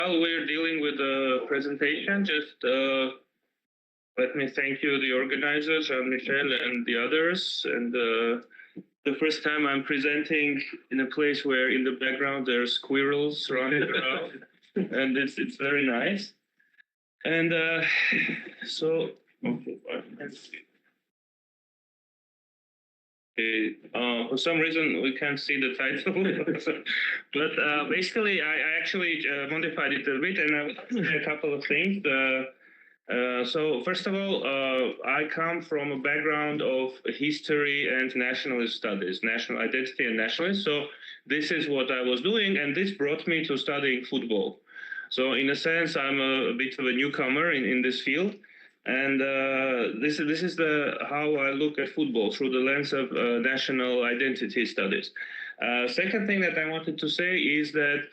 While we're dealing with the presentation, just let me thank you, the organizers, Jean-Michel and the others. And the first time I'm presenting in a place where in the background there are squirrels running around, and it's very nice. And so, okay, for some reason we can't see the title, but basically I actually modified it a bit, and I will say a couple of things. So first of all, I come from a background of history and nationalist studies, national identity and nationalism. So this is what I was doing, and this brought me to studying football. So in a sense, I'm a bit of a newcomer in this field. And this is how I look at football, through the lens of national identity studies. Second thing that I wanted to say is that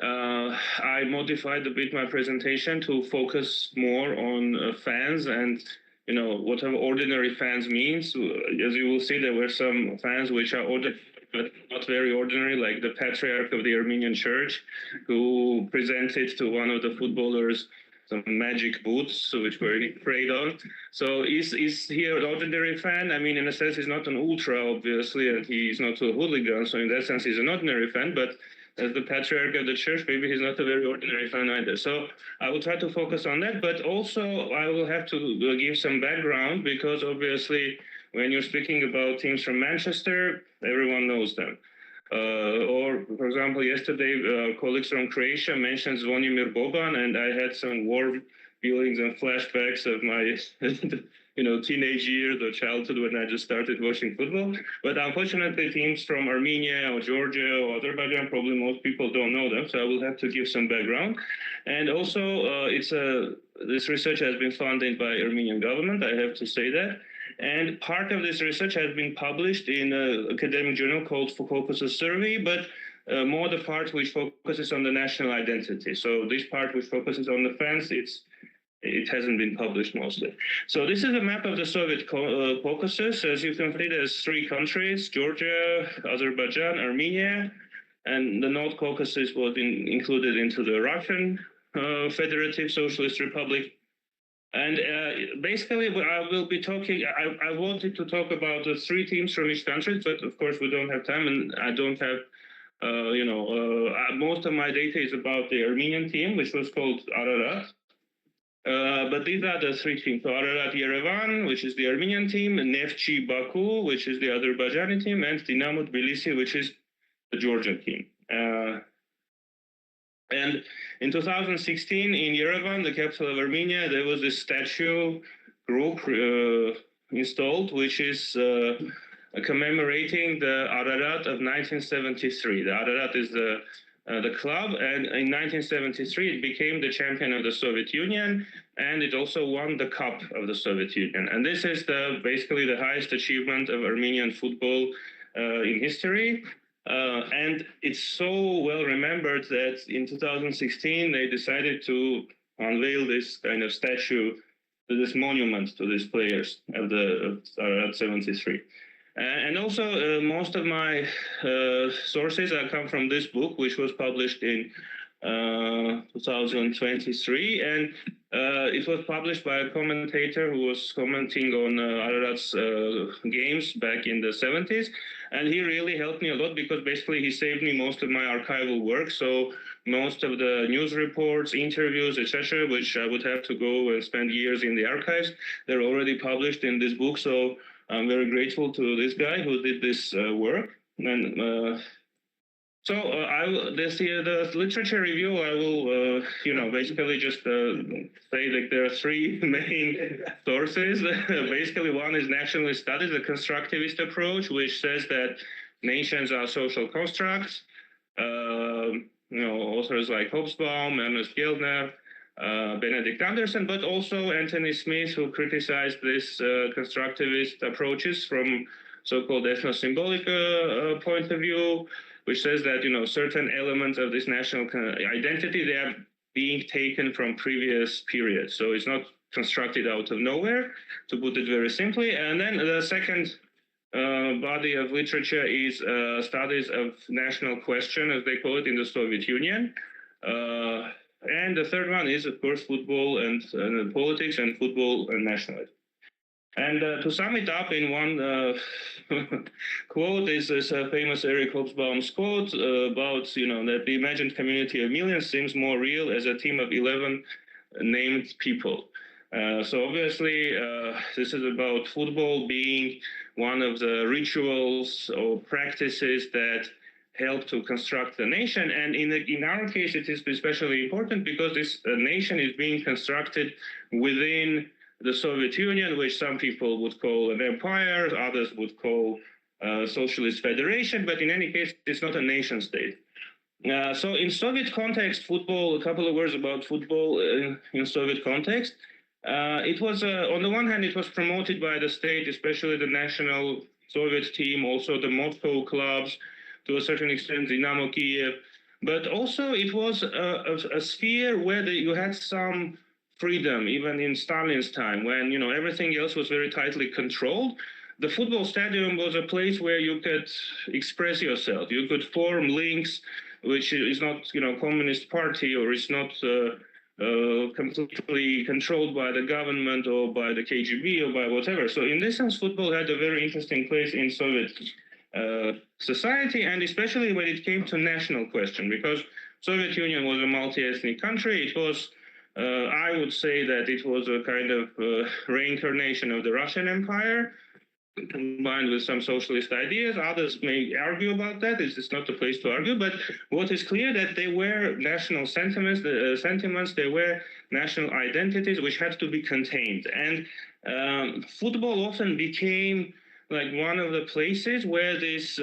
I modified a bit my presentation to focus more on fans and whatever ordinary fans means. As you will see, there were some fans which are ordinary, but not very ordinary, like the patriarch of the Armenian Church, who presented to one of the footballers some magic boots, which were prayed on. So is he an ordinary fan? I mean, in a sense, he's not an ultra, obviously, and he's not a hooligan. So in that sense, he's an ordinary fan. But as the patriarch of the church, maybe he's not a very ordinary fan either. So I will try to focus on that. But also, I will have to give some background, because obviously, when you're speaking about teams from Manchester, everyone knows them. Or, for example, yesterday, colleagues from Croatia mentioned Zvonimir Boban, and I had some warm feelings and flashbacks of my, teenage years or childhood when I just started watching football. But unfortunately, teams from Armenia or Georgia or Azerbaijan, probably most people don't know them, so I will have to give some background. And also, this research has been funded by Armenian government, I have to say that. And part of this research has been published in an academic journal called Caucasus Survey, but more the part which focuses on the national identity. So this part which focuses on the fans, it hasn't been published mostly. So this is a map of the Soviet Caucasus. As you can see, there's 3 countries: Georgia, Azerbaijan, Armenia, and the North Caucasus was included into the Russian Federative Socialist Republic. And basically, I will be talking. I wanted to talk about the 3 teams from each country, but of course we don't have time, and I don't have. Most of my data is about the Armenian team, which was called Ararat. But these are the 3 teams: so Ararat Yerevan, which is the Armenian team, Neftchi Baku, which is the Azerbaijani team, and Dinamo Tbilisi, which is the Georgian team. And in 2016, in Yerevan, the capital of Armenia, there was this statue group installed, which is commemorating the Ararat of 1973. The Ararat is the club, and in 1973 it became the champion of the Soviet Union, and it also won the Cup of the Soviet Union. And this is basically the highest achievement of Armenian football in history. And it's so well remembered that in 2016 they decided to unveil this kind of statue, this monument to these players of the Ararat 73. And also, most of my sources come from this book, which was published in 2023, and it was published by a commentator who was commenting on Ararat's games back in the 70s, and he really helped me a lot, because basically he saved me most of my archival work. So most of the news reports, interviews, etc., which I would have to go and spend years in the archives, they're already published in this book. So I'm very grateful to this guy who did this work. And the literature review, I will, basically just say that there are 3 main sources. Basically, one is nationalist studies, a constructivist approach, which says that nations are social constructs. Authors like Hobsbawm, Ernest Geldner, Benedict Anderson, but also Anthony Smith, who criticized this constructivist approaches from so-called ethno-symbolic point of view, which says that certain elements of this national identity, they are being taken from previous periods. So it's not constructed out of nowhere, to put it very simply. And then the second body of literature is studies of national question, as they call it, in the Soviet Union. And the third one is, of course, football and politics and football and nationalism. And to sum it up in one quote is this famous Eric Hobsbawm's quote about, that the imagined community of millions seems more real as a team of 11 named people. So obviously, this is about football being one of the rituals or practices that help to construct the nation. And in our case, it is especially important because this nation is being constructed within the Soviet Union, which some people would call an empire, others would call a socialist federation, but in any case, it's not a nation state. So in Soviet context, football, a couple of words about football in Soviet context. It was, on the one hand, it was promoted by the state, especially the national Soviet team, also the Moscow clubs, to a certain extent, Dynamo Kiev. But also it was a sphere where you had some freedom, even in Stalin's time, when everything else was very tightly controlled. The football stadium was a place where you could express yourself. You could form links, which is not communist party, or is not completely controlled by the government or by the KGB or by whatever. So in this sense, football had a very interesting place in Soviet society, and especially when it came to national question, because Soviet Union was a multi-ethnic country. It was I would say that it was a kind of reincarnation of the Russian Empire, combined with some socialist ideas. Others may argue about that. It's not the place to argue. But what is clear that they were national sentiments. They were national identities which had to be contained. And football often became like one of the places where these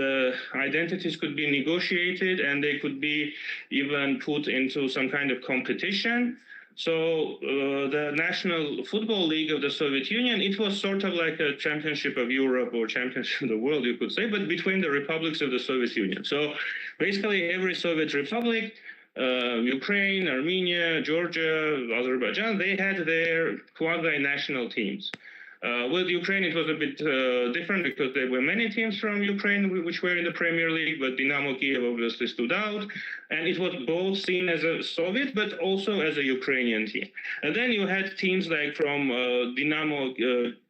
identities could be negotiated, and they could be even put into some kind of competition. So the National Football League of the Soviet Union, it was sort of like a championship of Europe or championship of the world, you could say, but between the republics of the Soviet Union. So basically every Soviet republic, Ukraine, Armenia, Georgia, Azerbaijan, they had their quasi-national teams. With Ukraine, it was a bit different because there were many teams from Ukraine which were in the Premier League, but Dynamo Kiev obviously stood out. And it was both seen as a Soviet, but also as a Ukrainian team. And then you had teams like from Dynamo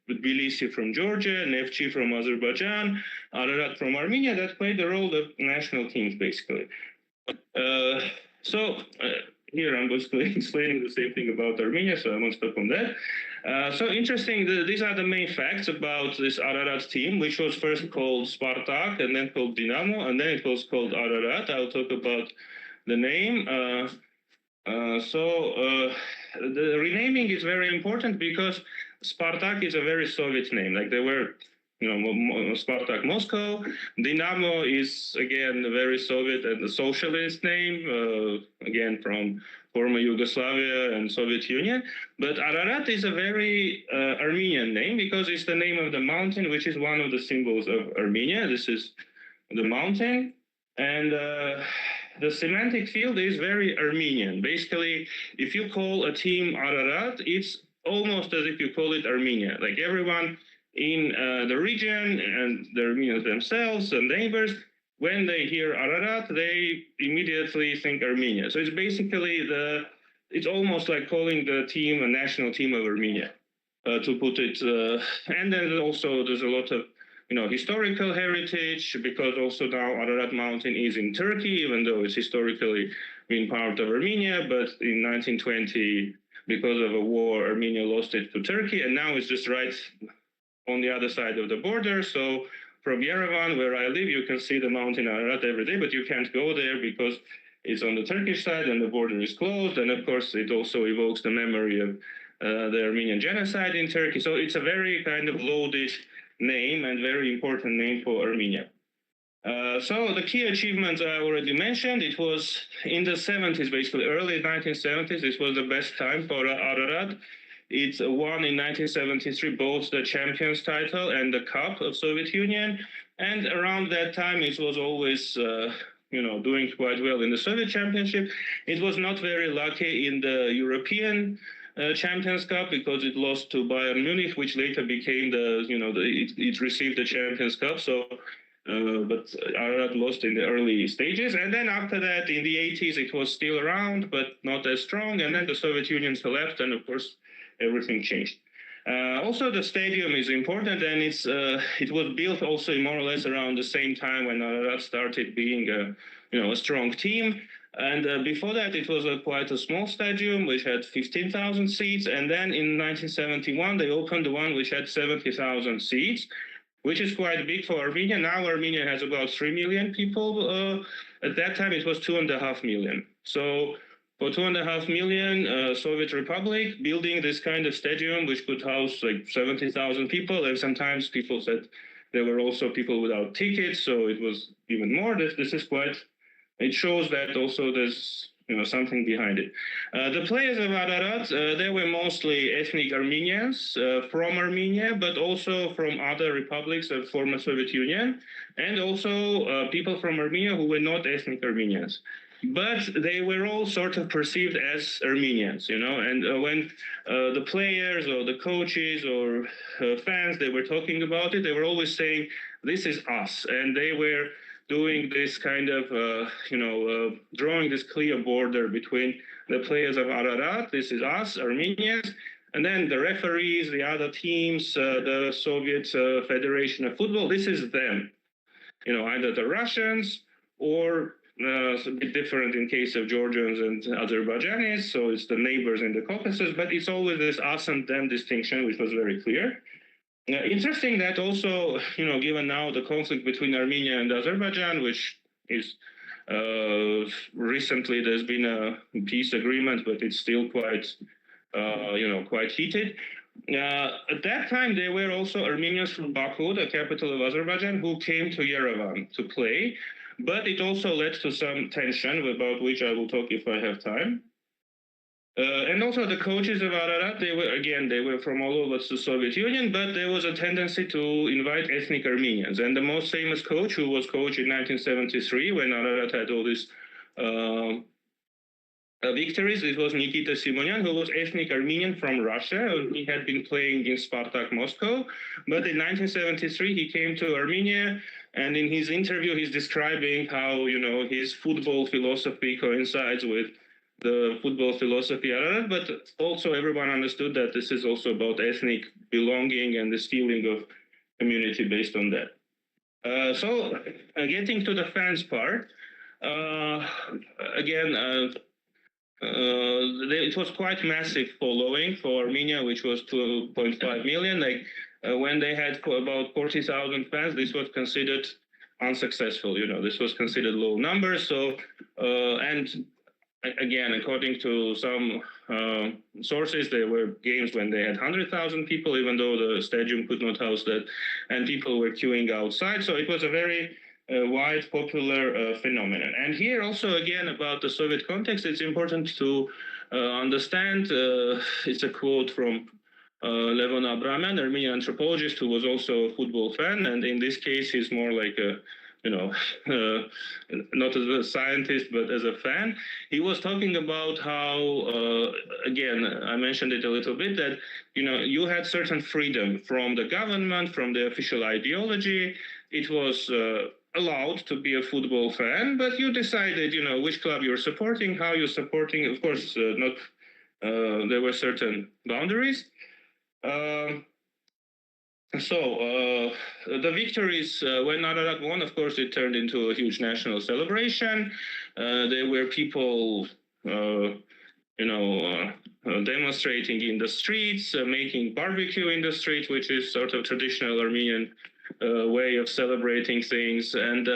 Tbilisi from Georgia, Neftchi from Azerbaijan, Ararat from Armenia, that played the role of national teams, basically. Here I'm basically explaining the same thing about Armenia, so I won't stop on that. So interesting, these are the main facts about this Ararat team, which was first called Spartak and then called Dynamo, and then it was called Ararat. I'll talk about the name. The renaming is very important because Spartak is a very Soviet name. Like they were, Spartak Moscow. Dynamo is, again, a very Soviet and a socialist name, again, from former Yugoslavia and Soviet Union. But Ararat is a very Armenian name because it's the name of the mountain, which is one of the symbols of Armenia. This is the mountain. And the semantic field is very Armenian. Basically, if you call a team Ararat, it's almost as if you call it Armenia. Like everyone in the region and the Armenians themselves and neighbors, when they hear Ararat, they immediately think Armenia. So it's basically it's almost like calling the team a national team of Armenia, to put it. And then also there's a lot of historical heritage, because also now Ararat Mountain is in Turkey, even though it's historically been part of Armenia. But in 1920, because of a war, Armenia lost it to Turkey, and now it's just right on the other side of the border. So from Yerevan, where I live, you can see the mountain Ararat every day, but you can't go there because it's on the Turkish side and the border is closed. And of course, it also evokes the memory of the Armenian genocide in Turkey. So it's a very kind of loaded name and very important name for Armenia. So the key achievements I already mentioned. It was in the 70s, basically early 1970s. This was the best time for Ararat. It won in 1973 both the Champions title and the Cup of Soviet Union. And around that time, it was always, doing quite well in the Soviet Championship. It was not very lucky in the European Champions Cup because it lost to Bayern Munich, which later became it received the Champions Cup. So but Ararat lost in the early stages. And then after that, in the 80s, it was still around, but not as strong. And then the Soviet Union left, and of course, everything changed. Also, the stadium is important, and it was built also more or less around the same time when Ararat started being a strong team. And before that, it was quite a small stadium which had 15,000 seats. And then in 1971, they opened the one which had 70,000 seats, which is quite big for Armenia. Now Armenia has about 3 million people. At that time, it was 2.5 million. So for 2.5 million, Soviet Republic building this kind of stadium, which could house like 70,000 people. And sometimes people said there were also people without tickets. So it was even more. This is quite... It shows that also there's something behind it. The players of Ararat, they were mostly ethnic Armenians from Armenia, but also from other republics of former Soviet Union, and also people from Armenia who were not ethnic Armenians. But they were all sort of perceived as Armenians, and when the players or the coaches or fans, they were talking about it, they were always saying, this is us, and they were doing this kind of, drawing this clear border between the players of Ararat, this is us, Armenians, and then the referees, the other teams, the Soviet Federation of Football, this is them. Either the Russians or it's a bit different in case of Georgians and Azerbaijanis, so it's the neighbors in the Caucasus, but it's always this us and them distinction, which was very clear. Interesting that also, given now the conflict between Armenia and Azerbaijan, which is recently there's been a peace agreement, but it's still quite, quite heated. At that time, there were also Armenians from Baku, the capital of Azerbaijan, who came to Yerevan to play. But it also led to some tension, about which I will talk if I have time. And also the coaches of Ararat, they were from all over the Soviet Union, but there was a tendency to invite ethnic Armenians. And the most famous coach, who was coach in 1973, when Ararat had all these victories, it was Nikita Simonyan, who was ethnic Armenian from Russia. He had been playing in Spartak Moscow, but in 1973 he came to Armenia, and in his interview he's describing how his football philosophy coincides with the football philosophy, but also everyone understood that this is also about ethnic belonging and this feeling of community based on that. So getting to the fans part, it was quite massive following for Armenia, which was 2.5 million. When they had about 40,000 fans, this was considered unsuccessful. This was considered low numbers. So and again, according to some sources, there were games when they had 100,000 people, even though the stadium could not house that, and people were queuing outside. So it was a very wide, popular phenomenon. And here also, again, about the Soviet context, it's important to understand, it's a quote from Levon Abramyan, Armenian anthropologist who was also a football fan, and in this case, he's more like a not as a scientist, but as a fan. He was talking about how, again, I mentioned it a little bit, that, you had certain freedom from the government, from the official ideology. It was allowed to be a football fan, but you decided, which club you're supporting, how you're supporting. Of course, there were certain boundaries. So the victories, when Ararat won, of course, it turned into a huge national celebration. There were people, demonstrating in the streets, making barbecue in the streets, which is sort of traditional Armenian way of celebrating things. And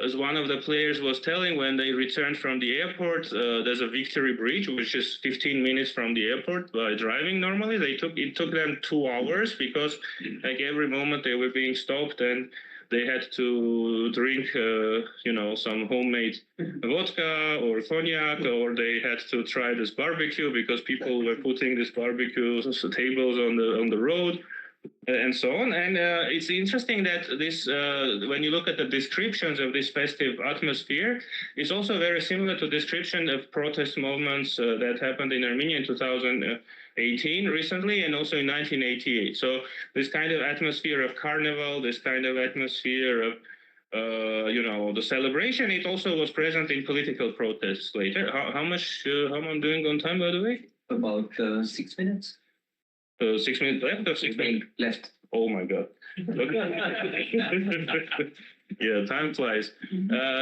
as one of the players was telling, when they returned from the airport, there's a Victory Bridge, which is 15 minutes from the airport by driving normally. It took them 2 hours because every moment they were being stopped and they had to drink, some homemade vodka or cognac, or they had to try this barbecue because people were putting this barbecue tables on the road. and so on. And it's interesting that this, when you look at the descriptions of this festive atmosphere, it's also very similar to description of protest movements that happened in Armenia in 2018 recently, and also in 1988. So this kind of atmosphere of carnival, this kind of atmosphere of the celebration, it also was present in political protests later. How am I doing on time, by the way? About 6 minutes. 6 minutes left or 6 minutes left? Oh my God. Yeah, time flies.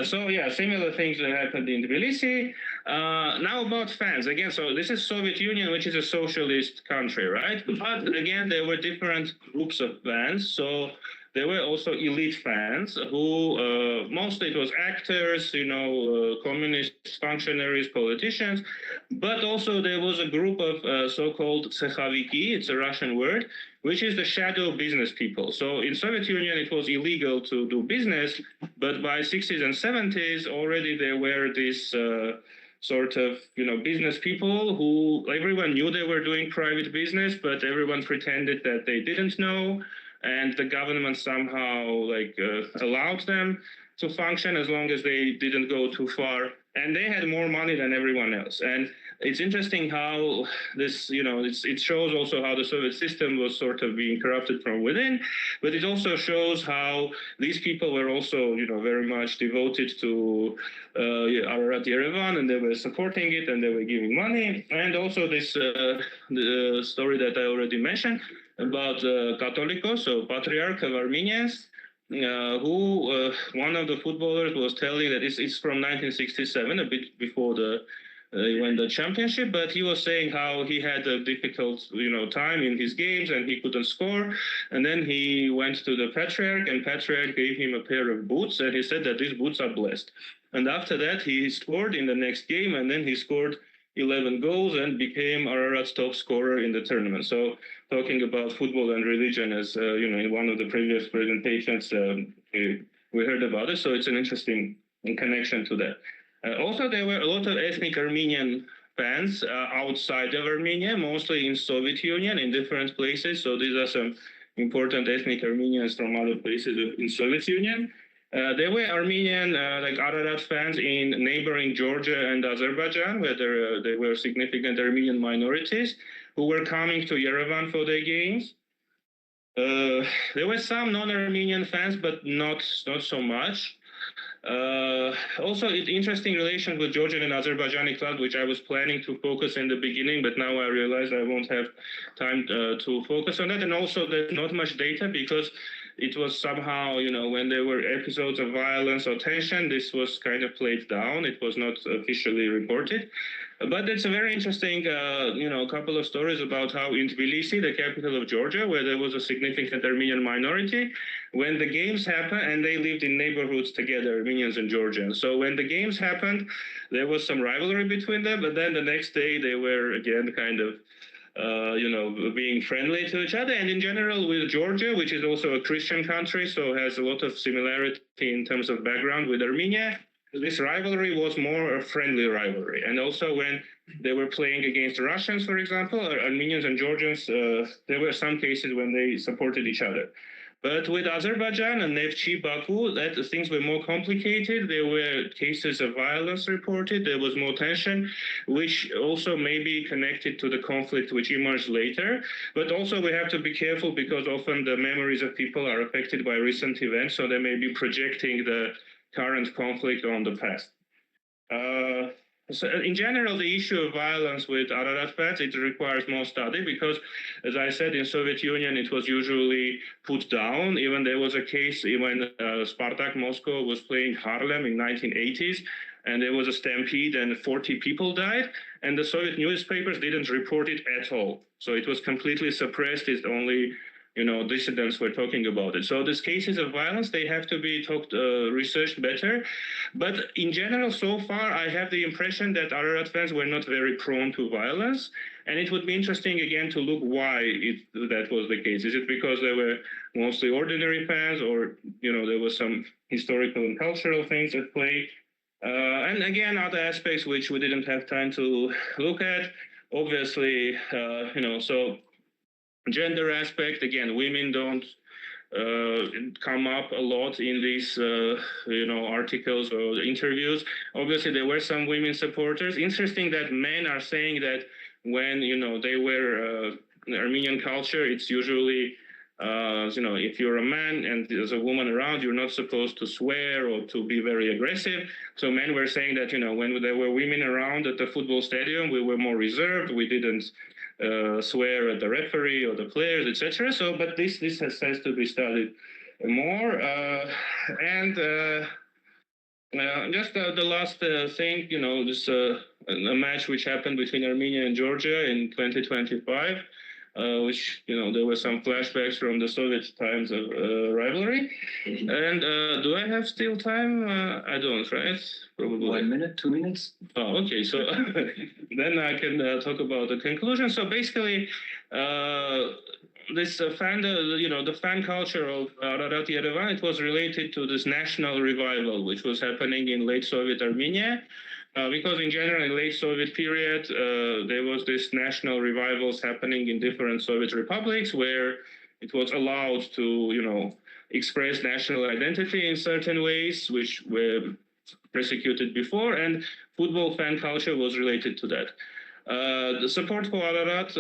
So yeah, similar things that happened in Tbilisi. Now about fans again. So this is Soviet Union, which is a socialist country, right? But again, there were different groups of fans. So there were also elite fans who mostly it was actors, communist functionaries, politicians, but also there was a group of so-called tsekhaviki, it's a Russian word, which is the shadow business people. So in Soviet Union, it was illegal to do business, but by 60s and 70s, already there were these sort of, business people who everyone knew they were doing private business, but everyone pretended that they didn't know. And the government somehow allowed them to function as long as they didn't go too far. And they had more money than everyone else. And it's interesting how this, it shows also how the Soviet system was sort of being corrupted from within, but it also shows how these people were also, very much devoted to Ararat Yerevan, and they were supporting it, and they were giving money. And also this the story that I already mentioned about Catholicos, so Patriarch of Armenians, who one of the footballers was telling that it's from 1967, a bit before he won the championship, but he was saying how he had a difficult, time in his games and he couldn't score. And then he went to the Patriarch, and Patriarch gave him a pair of boots, and he said that these boots are blessed. And after that, he scored in the next game, and then he scored 11 goals and became Ararat's top scorer in the tournament. So talking about football and religion, as in one of the previous presentations, we heard about it. So it's an interesting connection to that. Also, there were a lot of ethnic Armenian fans outside of Armenia, mostly in Soviet Union, in different places. So these are some important ethnic Armenians from other places in Soviet Union. There were Armenian, like Ararat fans in neighboring Georgia and Azerbaijan, where there were significant Armenian minorities who were coming to Yerevan for their games. There were some non-Armenian fans, but not so much. Also, it's interesting relation with Georgian and Azerbaijani clubs, which I was planning to focus in the beginning, but now I realize I won't have time to focus on that. And also, there's not much data because it was somehow, when there were episodes of violence or tension, this was kind of played down. It was not officially reported. But it's a very interesting, couple of stories about how in Tbilisi, the capital of Georgia, where there was a significant Armenian minority, when the games happened, and they lived in neighborhoods together, Armenians and Georgians. So when the games happened, there was some rivalry between them, but then the next day they were again kind of being friendly to each other. And in general, with Georgia, which is also a Christian country, so has a lot of similarity in terms of background with Armenia, this rivalry was more a friendly rivalry. And also when they were playing against Russians, for example, Armenians and Georgians, there were some cases when they supported each other. But with Azerbaijan and Neftchi Baku, things were more complicated. There were cases of violence reported. There was more tension, which also may be connected to the conflict which emerged later. But also we have to be careful because often the memories of people are affected by recent events, so they may be projecting the current conflict on the past. So in general, the issue of violence with Ararat fans, it requires more study because, as I said, in Soviet Union, it was usually put down. Even there was a case when Spartak Moscow was playing Harlem in 1980s, and there was a stampede and 40 people died, and the Soviet newspapers didn't report it at all. So it was completely suppressed. It's only dissidents were talking about it. So these cases of violence, they have to be researched better. But in general, so far, I have the impression that Ararat fans were not very prone to violence. And it would be interesting, again, to look why that was the case. Is it because they were mostly ordinary fans, or, there was some historical and cultural things at play? And again, other aspects which we didn't have time to look at. Obviously, so Gender aspect, again, women don't come up a lot in these articles or interviews. Obviously there were some women supporters. Interesting that men are saying that when they were Armenian culture, it's usually if you're a man and there's a woman around, you're not supposed to swear or to be very aggressive. So men were saying that when there were women around at the football stadium, we were more reserved. We didn't swear at the referee or the players, etc. So, but this has to be studied more. And just the last thing, this a match which happened between Armenia and Georgia in 2025. Which there were some flashbacks from the Soviet times of rivalry. And do I have still time? I don't, right? Probably 1 minute, 2 minutes. Oh, okay. So then I can talk about the conclusion. So basically, this the fan culture of Ararat Yerevan, it was related to this national revival, which was happening in late Soviet Armenia. Because in general, in late Soviet period, there was this national revivals happening in different Soviet republics where it was allowed to, express national identity in certain ways, which were persecuted before, and football fan culture was related to that. The support for Ararat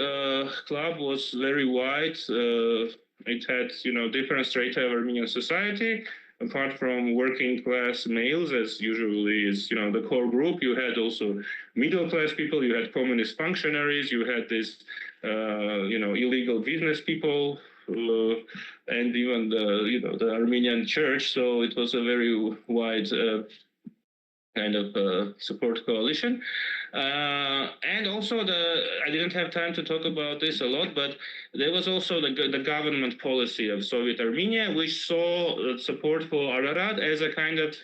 club was very wide. It had, different strata of Armenian society. Apart from working class males, as usually is the core group, you had also middle class people, you had communist functionaries, you had this illegal business people, and even the Armenian church. So it was a very wide kind of support coalition. And also I didn't have time to talk about this a lot, but there was also the government policy of Soviet Armenia, which saw support for Ararat as a kind of,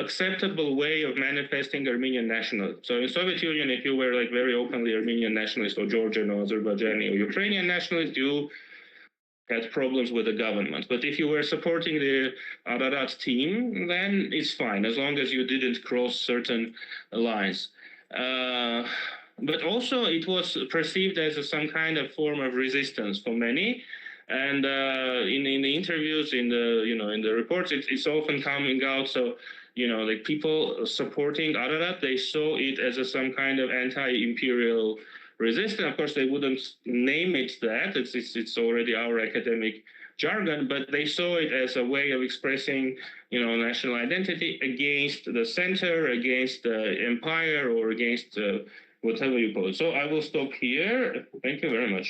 acceptable way of manifesting Armenian nationalism. So in Soviet Union, if you were like very openly Armenian nationalist or Georgian or Azerbaijani or Ukrainian nationalist, you had problems with the government. But if you were supporting the Ararat team, then it's fine, as long as you didn't cross certain lines. But also it was perceived as some kind of form of resistance for many. And in the interviews, in the reports, it's often coming out. So, like people supporting Ararat, they saw it as some kind of anti-imperial resistance. Of course, they wouldn't name it that. It's already our academic jargon, but they saw it as a way of expressing, national identity against the center, against the empire, or against whatever you call it. So I will stop here. Thank you very much.